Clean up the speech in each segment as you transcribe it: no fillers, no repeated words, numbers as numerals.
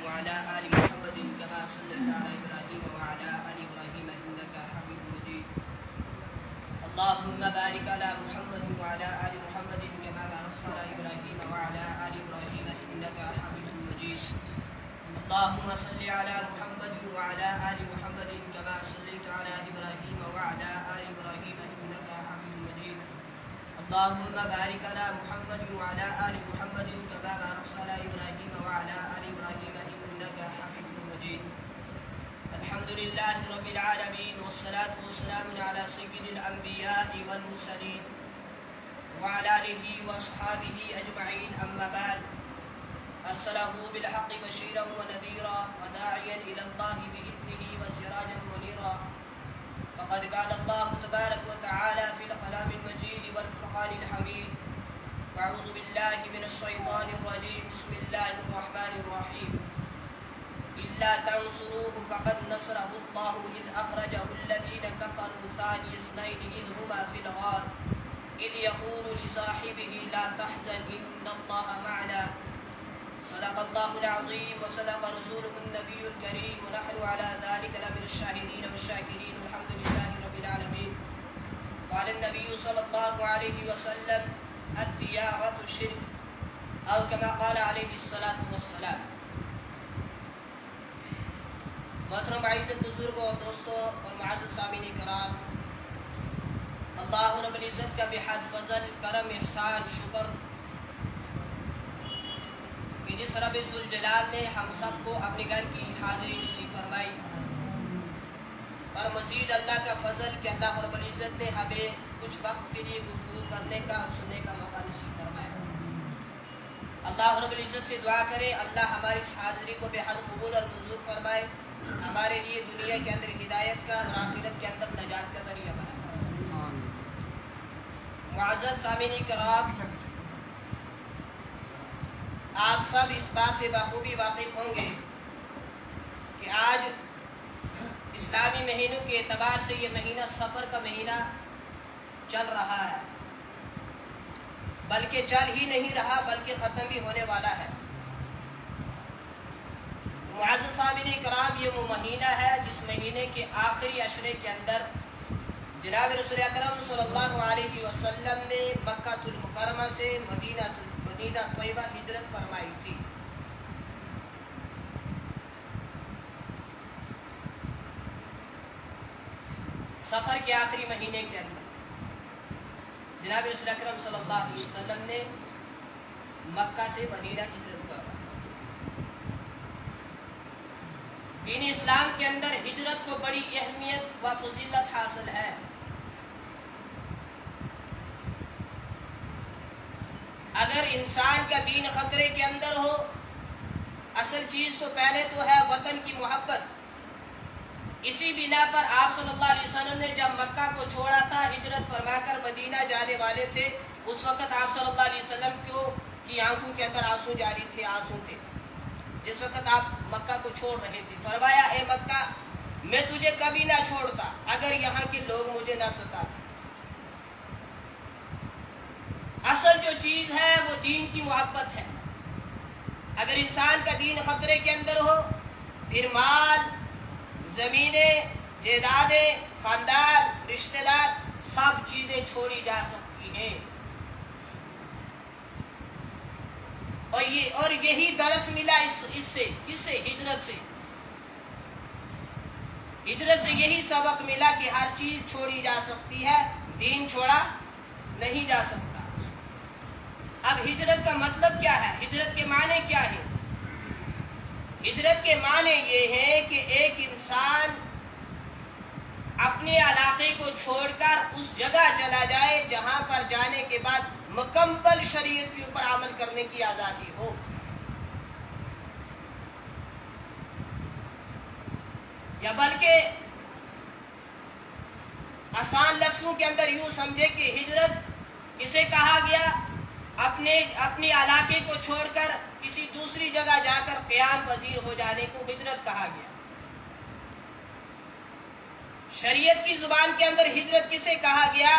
وعلى آل محمد كما صليت على إبراهيم وعلى آل إبراهيم إنك حميد مجيد. اللهم بارك على محمد وعلى آل محمد كما باركت على إبراهيم وعلى آل إبراهيم إنك حميد مجيد. اللهم صل على محمد وعلى آل محمد كما صليت على إبراهيم وعلى آل إبراهيم إنك حميد مجيد. اللهم بارك على محمد وعلى آل محمد كما باركت على إبراهيم وعلى آل إبراهيم إنك حميد مجيد. الحمد لله رب العالمين والصلاة والسلام على سيد الأنبياء والمرسلين وعلى آله وأصحابه أجمعين. أما بعد، أرسله بالحق بشيرا ونذيرا وداعيا إلى الله بإذنه وسراجا منيرا. فقد قال الله تبارك وتعالى في الكلام المجيد والفرقان الحميد: أعوذ بالله من الشيطان الرجيم. بسم الله الرحمن الرحيم. إلا تنصروه فقد نصره الله إذ أخرجه الذين كفروا ثاني اثنين إذ هما في الغار إذ يقول لصاحبه لا تحزن إن الله معنا. صدق الله العظيم وصدق رسوله النبي الكريم ونحن على ذلك لمن الشاهدين والشاكرين والحمد لله رب العالمين. قال النبي صلى الله عليه وسلم: التجارة الشرك، أو كما قال عليه الصلاة والسلام. محترم عزت بزرگ اور دوستوں اور معزز سامعین کرام، اللہ رب العزت کا بحد فضل، کرم، احسان، شکر کہ جس رب ذوالجلال نے ہم سب کو اپنے گھر کی حاضری نصیب فرمائی، اور مزید اللہ کا فضل کہ اللہ رب العزت نے ہمیں کچھ وقت کے لیے گفتگو کرنے کا اور سننے کا موقع نصیب فرمایا. اللہ رب العزت سے دعا کرے اللہ ہماری اس حاضری کو بحد قبول اور منظور فرمائے، ہمارے لیے دنیا کے اندر ہدایت کا اور آخرت کے اندر نجات کا ذریعہ بنائے. معزز سامعین کرام، آپ سب اس بات سے بخوبی واقف ہوں گے کہ آج اسلامی مہینوں کے اعتبار سے یہ مہینہ سفر کا مہینہ چل رہا ہے، بلکہ چل ہی نہیں رہا بلکہ ختم بھی ہونے والا ہے. معزز سامعین کرام، یہ وہ مہینہ ہے جس مہینے کے آخری عشرے کے اندر جناب رسول اکرم صلی اللہ علیہ وسلم نے مکہ المکرمہ سے مدینہ طیبہ ہجرت فرمائی تھی. سفر کے آخری مہینے کے اندر جناب رسول اکرم صلی اللہ علیہ وسلم نے مکہ سے مدینہ ہجرت فرمائی. دین اسلام کے اندر ہجرت کو بڑی اہمیت و فضیلت حاصل ہے. اگر انسان کا دین خطرے کے اندر ہو، اصل چیز تو پہلے تو ہے وطن کی محبت. اسی بنا پر آپ صلی اللہ علیہ وسلم نے جب مکہ کو چھوڑا تھا، ہجرت فرما کر مدینہ جانے والے تھے، اس وقت آپ صلی اللہ علیہ وسلم کی آنکھوں کے اندر آنسو جاری تھے، آنسو تھے. جس وقت آپ مکہ کو چھوڑ رہے تھے، فرمایا: اے مکہ، میں تجھے کبھی نہ چھوڑتا اگر یہاں کے لوگ مجھے نہ ستاتے. اصل جو چیز ہے وہ دین کی محبت ہے. اگر انسان کا دین خطرے کے اندر ہو، پھر مال، زمینیں، جائیدادیں، خاندان، رشتہ دار، سب چیزیں چھوڑی جا سکتی ہیں. اور یہی درس ملا اس سے ہجرت سے. ہجرت سے یہی سبق ملا کہ ہر چیز چھوڑی جا سکتی ہے، دین چھوڑا نہیں جا سکتا. اب ہجرت کا مطلب کیا ہے؟ ہجرت کے معنی کیا ہے؟ ہجرت کے معنی یہ ہے کہ ایک انسان اپنے علاقے کو چھوڑ کر اس جگہ چلا جائے جہاں پر جانے کے بعد مکمل شریعت کے اوپر عمل کرنے کی آزادی ہو. یا بلکہ آسان لفظوں کے اندر یوں سمجھے کہ ہجرت کسے کہا گیا؟ اپنے علاقے کو چھوڑ کر کسی دوسری جگہ جا کر قیام پذیر ہو جانے کو ہجرت کہا گیا. شریعت کی زبان کے اندر ہجرت کسے کہا گیا؟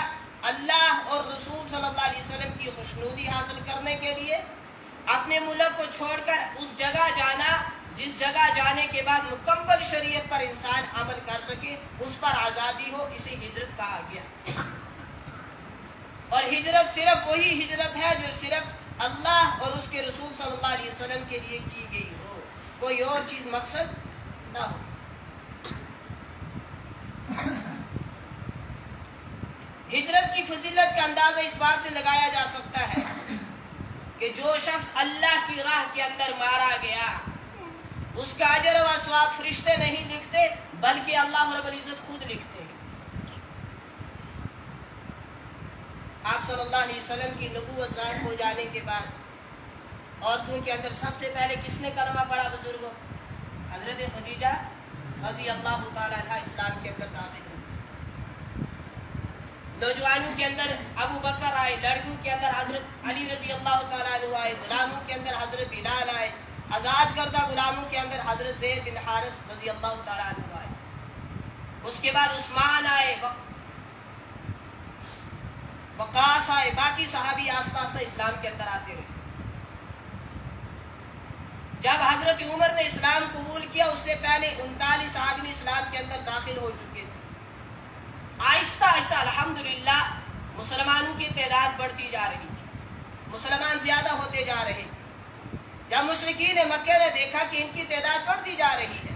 اللہ اور رسول صلی اللہ علیہ وسلم کی خوشنودی حاصل کرنے کے لیے اپنے ملک کو چھوڑ کر اس جگہ جانا جس جگہ جانے کے بعد مکمل شریعت پر انسان عمل کر سکے، اس پر آزادی ہو، اسے ہجرت کہا گیا۔ اور ہجرت صرف وہی ہجرت ہے جو صرف اللہ اور اس کے رسول صلی اللہ علیہ وسلم کے لیے کی گئی ہو، کوئی اور چیز مقصد نہ ہو۔ ہجرت کی فضیلت کا اندازہ اس بات سے لگایا جا سکتا ہے کہ جو شخص اللہ کی راہ کے اندر مارا گیا، اس کا اجر و ثواب فرشتے نہیں لکھتے بلکہ اللہ رب العزت خود لکھتے ہیں۔ آپ صلی اللہ علیہ وسلم کی نبوت ظاہر ہو جانے کے بعد عورتوں کے اندر سب سے پہلے کس نے کلمہ پڑھا بزرگوں؟ حضرت خدیجہ رضی اللہ تعالی عنہ اسلام کے اندر داخل ہوئی۔ نوجوانوں کے اندر ابو بکر آئے، لڑکوں کے اندر حضرت علی رضی اللہ تعالیٰ عنہ آئے، غلاموں کے اندر حضرت بلال آئے، آزاد کردہ غلاموں کے اندر حضرت زید بن حارث رضی اللہ تعالیٰ عنہ آئے۔ اس کے بعد عثمان آئے، وقاص آئے، باقی صحابی آستہ آستہ اسلام کے اندر آتے رہے۔ جب حضرت عمر نے اسلام قبول کیا، اس سے پہلے 39 آدمی اسلام کے اندر داخل ہو چکے تھے۔ آہستہ آہستہ الحمدللہ مسلمانوں کی تعداد بڑھتی جا رہی تھی، مسلمان زیادہ ہوتے جا رہے تھے۔ جب مشرکین مکہ نے دیکھا کہ ان کی تعداد بڑھتی جا رہی ہے،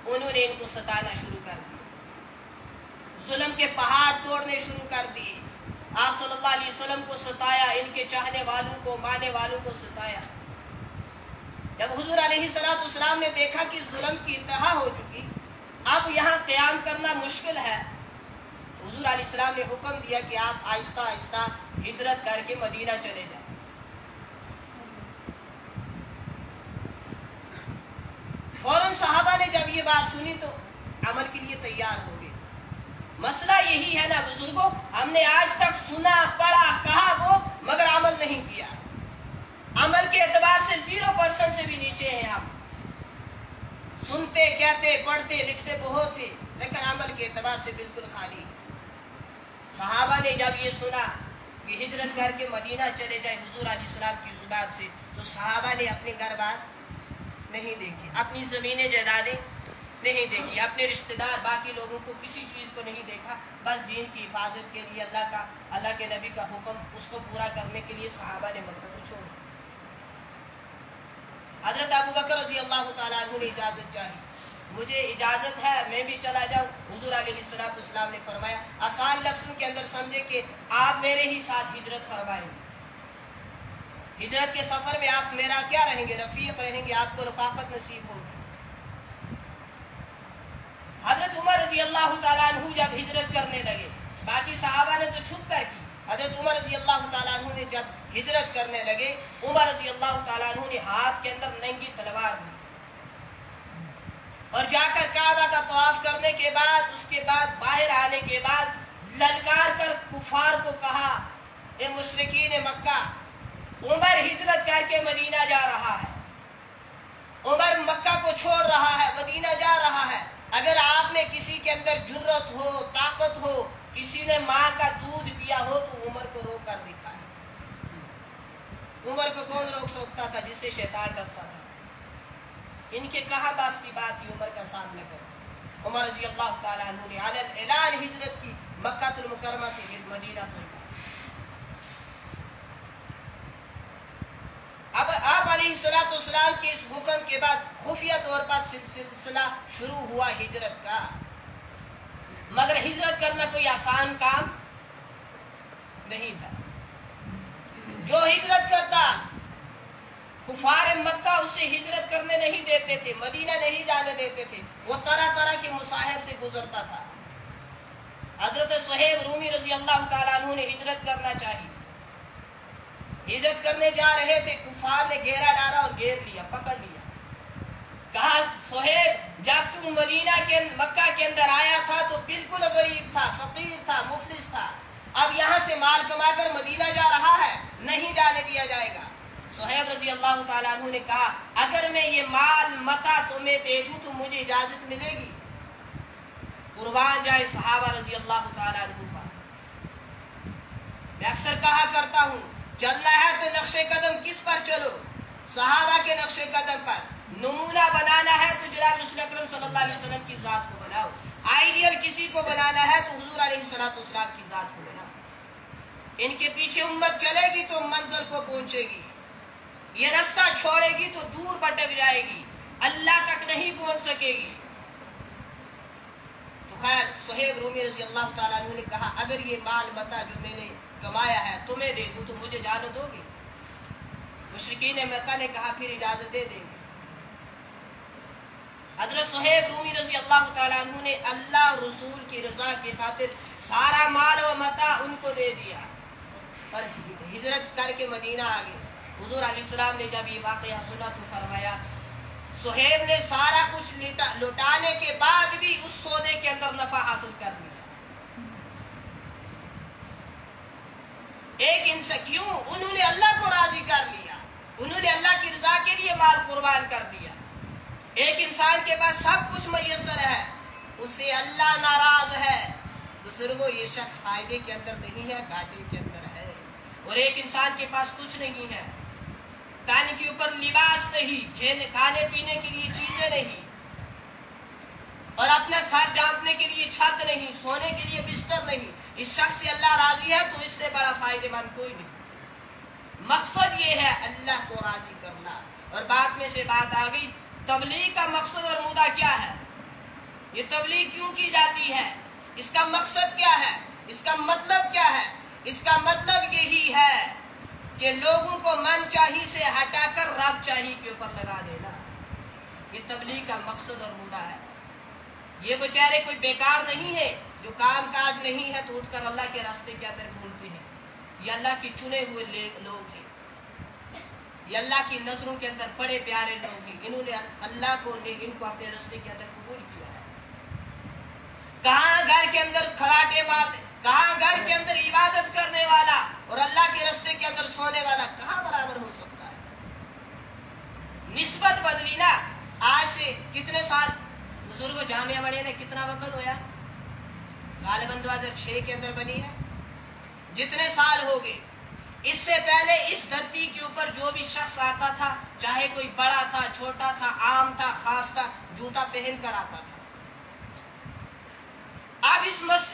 انہوں نے ان کو ستانا شروع کر دیا، ظلم کے پہاڑ توڑنے شروع کر دیے۔ آپ صلی اللہ علیہ وسلم کو ستایا، ان کے چاہنے والوں کو، ماننے والوں کو ستایا۔ جب حضور علیہ السلام نے دیکھا کہ ظلم کی انتہا ہو چکی، اب یہاں قیام کرنا مشکل ہے، حضور علیہ السلام نے حکم دیا کہ آپ آہستہ آہستہ ہجرت کر کے مدینہ چلے جائیں۔ فوراً صحابہ نے جب یہ بات سنی تو عمل کے لیے تیار ہو گئے۔ مسئلہ یہی ہے نا بزرگوں، ہم نے آج تک سنا، پڑھا، کہا وہ، مگر عمل نہیں کیا۔ عمل کے اعتبار سے 0% سے بھی نیچے ہیں ہم۔ سنتے، کہتے، پڑھتے، لکھتے بہت ہیں، لیکن عمل کے اعتبار سے بالکل خالی ہے۔ صحابہ نے جب یہ سنا کہ ہجرت کر کے مدینہ چلے جائیں حضور علیہ السلام کی زبان سے، تو صحابہ نے اپنے گھر بار نہیں دیکھی، اپنی زمینیں جائیدادیں نہیں دیکھی، اپنے رشتہ دار باقی لوگوں کو کسی چیز کو نہیں دیکھا، بس دین کی حفاظت کے لیے اللہ کے نبی کا حکم اس کو پورا کرنے کے لیے صحابہ نے مکہ کو چھوڑا۔ حضرت ابو بکر رضی اللہ تعالیٰ عنہ نے اجازت چاہی، مجھے اجازت ہے میں بھی چلا جاؤں۔ حضور علیہ السلام نے فرمایا، آسان لفظوں کے اندر سمجھے کہ آپ میرے ہی ساتھ ہجرت فرمائیں گے، ہجرت کے سفر میں آپ میرا کیا رہیں گے؟ رفیق رہیں گے، آپ کو رفاقت نصیب ہوگی۔ حضرت عمر رضی اللہ تعالیٰ عنہ جب ہجرت کرنے لگے، باقی صحابہ نے تو چھپ کر کی، حضرت عمر رضی اللہ تعالیٰ عنہ نے جب ہجرت کرنے لگے، عمر رضی اللہ تعالیٰ عنہ نے ہاتھ کے اندر ننگی تلوار دی اور جا کر کعبہ کا طواف کرنے کے بعد، اس کے بعد باہر آنے کے بعد للکار کر کفار کو کہا، اے مشرکین مکہ، عمر ہجرت کر کے مدینہ جا رہا ہے، عمر مکہ کو چھوڑ رہا ہے، مدینہ جا رہا ہے، اگر آپ میں کسی کے اندر جرت ہو، طاقت ہو، کسی نے ماں کا دودھ پیا ہو تو عمر کو روک کر دکھائے۔ عمر کو کون روک سکتا تھا؟ جس سے شیطان ڈرتا تھا۔ ان کے کہاں باس کی بات تھی عمر کا سامنا کرو۔ عمر رضی اللہ تعالیٰ عنہ نے علی اعلان ہجرت کی، مکہ المکرمہ سے مدینہ طلب۔ اب آپ علیہ السلام کے اس حکم کے بعد خفیہ طور پر سلسلہ شروع ہوا ہجرت کا، مگر ہجرت کرنا کوئی آسان کام نہیں تھا۔ جو ہجرت کرتا، کفار مکہ اسے ہجرت کرنے نہیں دیتے تھے، مدینہ نہیں جانے دیتے تھے، وہ طرح طرح کے مصائب سے گزرتا تھا۔ حضرت صہیب رومی رضی اللہ تعالیٰ عنہ نے ہجرت کرنا چاہی، ہجرت کرنے جا رہے تھے، کفار نے گھیرا ڈالا اور گھیر لیا، پکڑ لیا، کہا صہیب جب تم مکہ کے اندر آیا تھا تو بالکل غریب تھا، فقیر تھا، مفلس تھا، اب یہاں سے مال کما کر مدینہ جا رہا ہے، نہیں جانے دیا جائے گا۔ صہیب رضی اللہ تعالیٰ عنہ نے کہا، اگر میں یہ مال متا تمہیں دے دوں تو مجھے اجازت ملے گی؟ قربان جائے صحابہ رضی اللہ تعالیٰ عنہ پر۔ میں اکثر کہا کرتا ہوں، چلنا ہے تو نقش قدم کس پر چلو؟ صحابہ کے نقش قدم پر۔ نمونہ بنا اللہ علیہ وسلم کی ذات کو بناؤ. آئیڈیل کسی کو بنانا ہے تو حضور علیہ السلام کی ذات کو بناؤ. ان کے پیچھے امت چلے گی تو منزل کو پہنچے گی. یہ رستہ چھوڑے گی تو دور بھٹک جائے گی, اللہ تک نہیں پہنچ سکے گی. تو خیر صہیب رومی رضی اللہ تعالیٰ عنہ نے کہا اگر یہ مال متا جو میں نے کمایا ہے تمہیں دے دوں تو مجھے جانے دو گے؟ مشرکین مکہ نے کہا پھر اجازت دے دیں گے. حضرت صہیب رومی رضی اللہ تعالیٰ عنہ نے اللہ اور رسول کی رضا کی خاطر سارا مال و متا ان کو دے دیا اور ہجرت کر کے مدینہ آ گئے. حضور علیہ السلام نے جب یہ واقعہ سنا تو فرمایا صہیب نے سارا کچھ لوٹانے کے بعد بھی اس سودے کے اندر نفع حاصل کر لیا. ایک انسان کیوں؟ انہوں نے اللہ کو راضی کر لیا, انہوں نے اللہ کی رضا کے لیے مال قربان کر دیا. ایک انسان کے پاس سب کچھ میسر ہے, اس سے اللہ ناراض ہے. بزرگوں یہ شخص فائدے کے اندر نہیں ہے, گھاٹے کے اندر ہے. اور ایک انسان کے پاس کچھ نہیں ہے, تن کے اوپر لباس نہیں, کھانے پینے کے لیے چیزیں نہیں, اور اپنا سر ڈھانپنے کے لیے چھت نہیں, سونے کے لیے بستر نہیں. اس شخص سے اللہ راضی ہے تو اس سے بڑا فائدے مند کوئی نہیں. مقصد یہ ہے اللہ کو راضی کرنا. اور بات میں سے بات آ گئی, تبلیغ کا مقصد اور مدعا کیا ہے؟ یہ تبلیغ کیوں کی جاتی ہے؟ اس کا مقصد کیا ہے؟ اس کا مطلب کیا ہے؟ اس کا مطلب یہی ہے کہ لوگوں کو من چاہی سے ہٹا کر رب چاہی کے اوپر لگا دینا. یہ تبلیغ کا مقصد اور مدعا ہے. یہ بیچارے کوئی بیکار نہیں ہے جو کام کاج نہیں ہے تو اٹھ کر اللہ کے راستے کے اندر گھومتے ہیں. یہ اللہ کے چنے ہوئے لوگ ہیں, یہ اللہ کی نظروں کے اندر بڑے پیارے لوگ ہیں. انہوں نے اللہ کو ان کو اپنے راستے کے اندر قبول کیا ہے. کہاں گھر کے اندر کھراٹے مار, کہاں گھر کے اندر عبادت کرنے والا اور اللہ کے راستے کے اندر سونے والا کہاں برابر ہو سکتا ہے؟ نسبت بدلی نا. آج سے کتنے سال بزرگوں جامعہ بڑے نے کتنا وقت ہویا؟ غالباً 2006 کے اندر بنی ہے. جتنے سال ہو گئے, اس سے پہلے اس دھرتی کے اوپر جو بھی شخص آتا تھا, چاہے کوئی بڑا تھا, چھوٹا تھا, عام تھا, خاص تھا, جوتا پہن کر آتا تھا. اب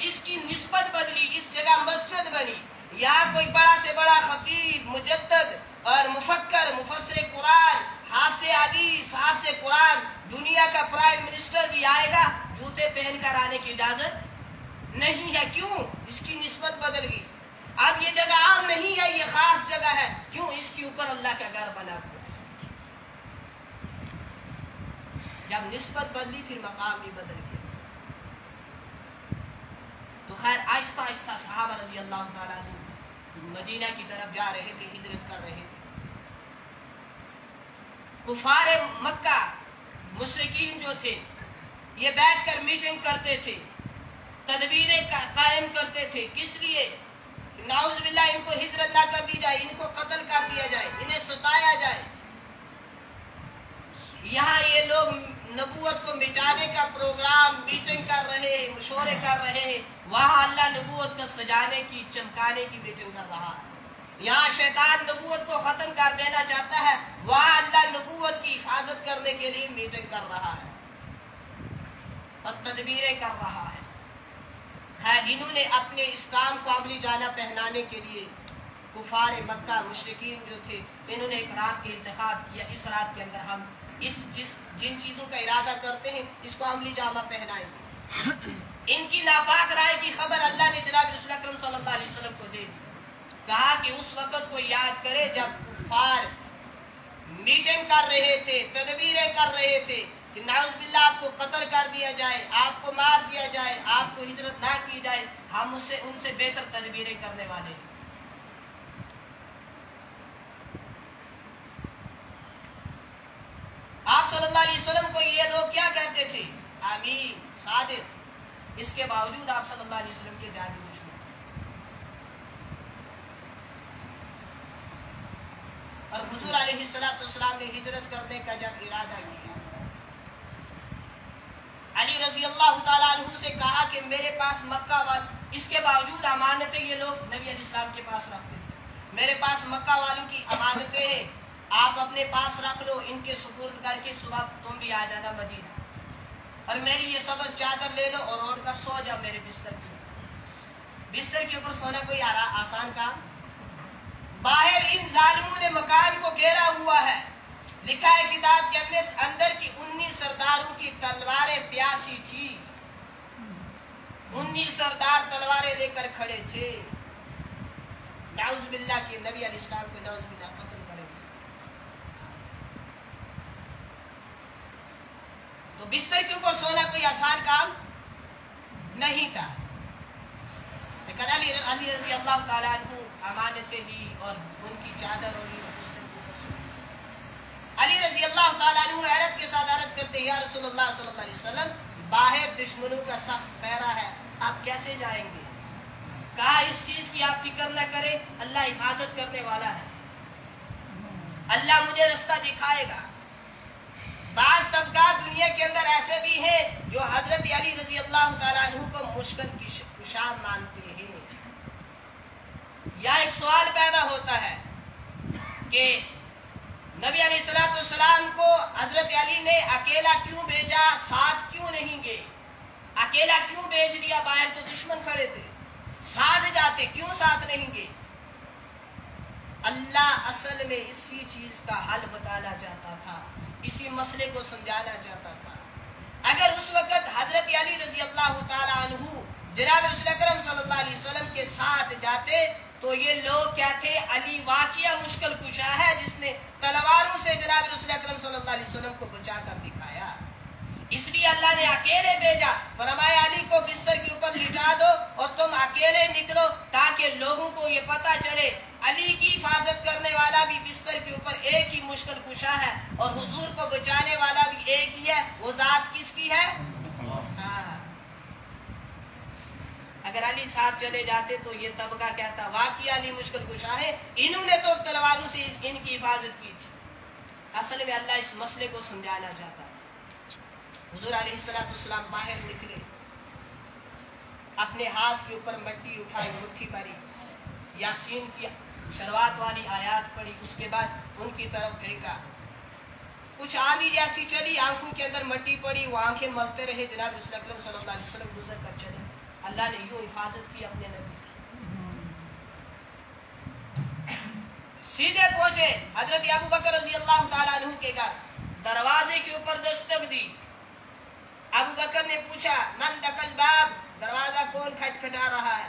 اس کی نسبت بدلی, اس جگہ مسجد بنی. یہاں کوئی بڑا سے بڑا خطیب, مجدد اور مفکر, مفسر قرآن, حافظ حدیث, حافظ قرآن, دنیا کا پرائم منسٹر بھی آئے گا, جوتے پہن کر آنے کی اجازت نہیں ہے. کیوں؟ اس کی نسبت بدل گئی. اب یہ جگہ عام نہیں ہے, یہ خاص جگہ ہے. کیوں؟ اس کے اوپر اللہ کا گھر بنا ہوا ہے. جب نسبت بدلی پھر مقام بھی بدل گیا. تو خیر آہستہ آہستہ صحابہ رضی اللہ تعالیٰ عنہ مدینہ کی طرف جا رہے تھے, ہجرت کر رہے تھے. کفار مکہ مشرکین جو تھے یہ بیٹھ کر میٹنگ کرتے تھے, تدبیریں قائم کرتے تھے. کس لیے؟ نعوذ باللہ ان کو ہجرت نہ کر دی جائے, ان کو قتل کر دیا جائے, انہیں ستایا جائے. یہاں یہ لوگ نبوت کو مٹانے کا پروگرام, میٹنگ کر رہے ہیں, مشورے کر رہے ہیں. وہاں اللہ نبوت کو سجانے کی, چمکانے کی میٹنگ کر رہا ہے. یہاں شیطان نبوت کو ختم کر دینا چاہتا ہے, وہاں اللہ نبوت کی حفاظت کرنے کے لیے میٹنگ کر رہا ہے اور تدبیریں کر رہا ہے. خیر انہوں نے اپنے اس کام کو عملی جانہ پہنانے کے لیے کفار مکہ مشرکین جو تھے, انہوں نے ایک رات کا انتخاب کیا. اس رات کے اندر ہم جن چیزوں کا ارادہ کرتے ہیں اس کو عملی جامہ پہنائیں گے. ان کی ناپاک رائے کی خبر اللہ نے جناب رسول اکرم صلی اللہ علیہ وسلم کو دے دی. کہا کہ اس وقت کو یاد کرے جب کفار میٹنگ کر رہے تھے, تدبیریں کر رہے تھے کہ نعوذ باللہ آپ کو قتل کر دیا جائے, آپ کو مار دیا جائے, آپ کو ہجرت نہ کی جائے. ہم ان سے بہتر تدبیریں کرنے والے ہیں. آپ صلی اللہ علیہ وسلم کو یہ لوگ کیا کہتے تھے؟ آمین, صادق. اس کے باوجود آپ صلی اللہ علیہ وسلم کے جانی دشمن. اور حضور علیہ السلام نے ہجرت کرنے کا جب ارادہ کیا, علی رضی اللہ تعالیٰ عنہ سے کہا کہ میرے پاس مکہ اس کے باوجود امانتیں یہ لوگ نبی علیہ السلام کے پاس رکھتے تھے. میرے پاس مکہ والوں کی امانتیں ہیں, آپ اپنے پاس رکھ لو, ان کے سپرد کر کے صبح تم بھی آ جانا مدینہ. اور میری یہ سبز چادر لے لو اور اوڑھ کر سو جاؤ میرے بستر کے اوپر۔ بستر کے اوپر سونا کوئی آسان کام؟ باہر ان ظالموں نے مکان کو گھیرا ہوا ہے، لکھا ہے کتاب کے اندر کی 19 سرداروں کی تلواریں پیاسی تھی، 19 سردار تلواریں لے کر کھڑے تھے، نعوذ باللہ کہ نبی علیہ السلام کو نعوذ باللہ قتل کرے تھے۔ تو بستر کے اوپر سونا کوئی آسان کام نہیں تھا، لیکن علی رضی اللہ تعالیٰ عنہ امانتیں لی اور ان کی چادر اور بستر کے اوپر سونا۔ علی رضی اللہ تعالیٰ عنہ حیرت کے ساتھ عرض کرتے یا رسول اللہ صلی اللہ علیہ وسلم، باہر دشمنوں کا سخت پہرا ہے، آپ کیسے جائیں گے؟ کہا اس چیز کی آپ فکر نہ کریں، اللہ حفاظت کرنے والا ہے، اللہ مجھے رستہ دکھائے گا۔ بعض طبقات دنیا کے اندر ایسے بھی ہیں جو حضرت علی رضی اللہ تعالیٰ عنہ کو مشکل کشا مانتے ہیں۔ یا ایک سوال پیدا ہوتا ہے کہ نبی علیہ السلام کو حضرت علی نے اکیلا کیوں بھیجا، ساتھ کیوں نہیں گئے؟ اکیلا کیوں بھیج دیا؟ باہر تو دشمن کھڑے تھے، ساتھ جاتے، کیوں ساتھ نہیں گئے؟ اللہ اصل میں اسی چیز کا حل بتانا چاہتا تھا، اسی مسئلے کو سمجھانا چاہتا تھا۔ اگر اس وقت حضرت علی رضی اللہ تعالیٰ عنہ جناب رسول اکرم صلی اللہ علیہ وسلم کے ساتھ جاتے تو یہ لوگ کیا تھے؟ علی واقعہ مشکل کشا ہے جس نے تلواروں سے جناب رسول اکرم صلی اللہ علیہ وسلم کو بچا کر دکھایا، اس لیے اللہ نے اکیلے بھیجا، فرمایا علی کو بستر کے اوپر لٹا دو اور تم اکیلے نکلو تاکہ لوگوں کو یہ پتا چلے علی کی حفاظت کرنے والا بھی بستر کے اوپر ایک ہی مشکل کشا ہے اور حضور کو بچانے والا بھی ایک ہی ہے، وہ ذات کس کی ہے؟ اگر علی ساتھ چلے جاتے تو یہ طبقہ کہتا واقعی علی مشکل کشا ہے، انہوں نے تو تلواروں سے ان کی حفاظت کی تھی۔ اصل میں اللہ اس مسئلے کو سمجھانا چاہتا تھا۔ حضور علیہ السلام باہر نکلے، اپنے ہاتھ کے اوپر مٹی اٹھائی، مٹھی بھری، یاسین کی شروعات والی آیات پڑھی، اس کے بعد ان کی طرف پھینکا، کچھ آندھی جیسی چلی، آنکھوں کے اندر مٹی پڑی، وہ آنکھیں ملتے رہے، جناب رسول اکرم صلی اللہ علیہ وسلم گزر کر چلے۔ اللہ نے یوں حفاظت کی اپنے نبی کی۔ سیدھے پہنچے حضرت ابو بکر رضی اللہ تعالیٰ عنہ کے گھر، دروازے کے اوپر دستک دی، ابو بکر نے پوچھا من دخل باب، دروازہ کون کھٹکھٹا رہا ہے؟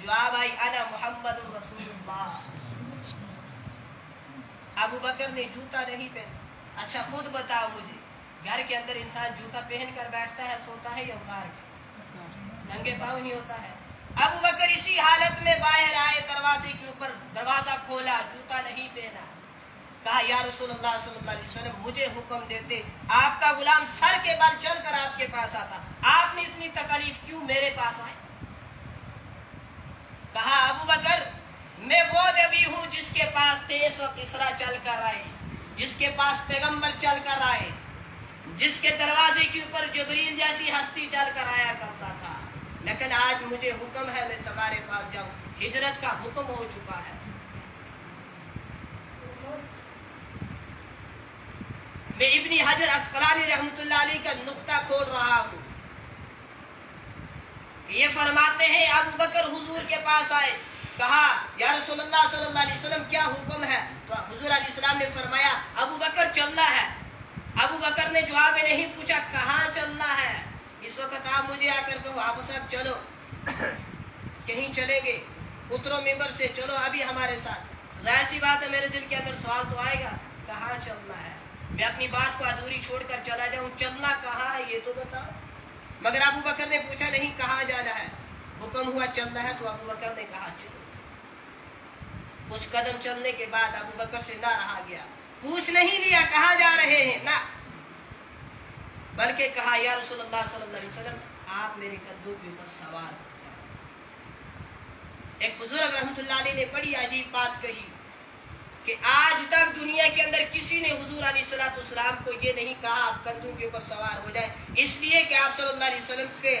جواب آئی انا محمد رسول اللہ۔ ابو بکر نے جوتا نہیں پہنا، اچھا خود بتاؤ مجھے، گھر کے اندر انسان جوتا پہن کر بیٹھتا ہے، سوتا ہے یا اتار کے؟ ننگے پاؤں ہی ہوتا ہے۔ ابو بکر اسی حالت میں باہر آئے، دروازے کے اوپر دروازہ کھولا، جوتا نہیں پہنا، کہا یا رسول اللہ صلی اللہ علیہ وسلم مجھے حکم دیتے، آپ کا غلام سر کے بل چل کر آپ کے پاس آتا، آپ نے اتنی تکلیف کیوں میرے پاس آئے؟ کہا ابو بکر میں وہ نبی ہوں جس کے پاس تیس و کسرا چل کر آئے، جس کے پاس پیغمبر چل کر آئے، جس کے دروازے کے اوپر جبریل جیسی ہستی چل کر آیا کرتا تھا، لیکن آج مجھے حکم ہے میں تمہارے پاس جاؤں، ہجرت کا حکم ہو چکا ہے۔ میں ابن حجر عسقلانی رحمۃ اللہ علیہ کا نقطہ کھول رہا ہوں، یہ فرماتے ہیں ابو بکر حضور کے پاس آئے، کہا یا رسول اللہ صلی اللہ علیہ وسلم کیا حکم ہے؟ تو حضور علیہ السلام نے فرمایا ابو بکر چلنا ہے۔ ابو بکر نے جواب میں نہیں پوچھا کہاں چلنا ہے، اس وقت آپ مجھے آ کر کہو آپ سب چلو، کہیں چلیں گے، اترو ممبر سے، چلو ابھی ہمارے ساتھ۔ ظاہر سی بات ہے میرے دل کے اندر سوال تو آئے گا کہاں چلنا ہے، میں اپنی بات کو ادھوری چھوڑ کر چلا جاؤں، چلنا کہاں ہے یہ تو بتاؤ۔ مگر ابو بکر نے پوچھا نہیں کہاں جانا ہے، حکم ہوا چلنا ہے، تو ابو بکر نے کہا چلو۔ کچھ قدم چلنے کے بعد ابو بکر سے نہ رہا گیا، پوچھ نہیں لیا کہاں جا رہے ہیں، نہ بلکہ کہا یا رسول اللہ صلی اللہ علیہ وسلم آپ میرے کندھوں کے اوپر سوار ہو جائیں۔ ایک بزرگ رحمۃ اللہ علیہ نے بڑی عجیب بات کہی کہ آج تک دنیا کے اندر کسی نے حضور علیہ السلام کو یہ نہیں کہا آپ کندھوں کے اوپر سوار ہو جائیں، اس لیے کہ آپ صلی اللہ علیہ وسلم کے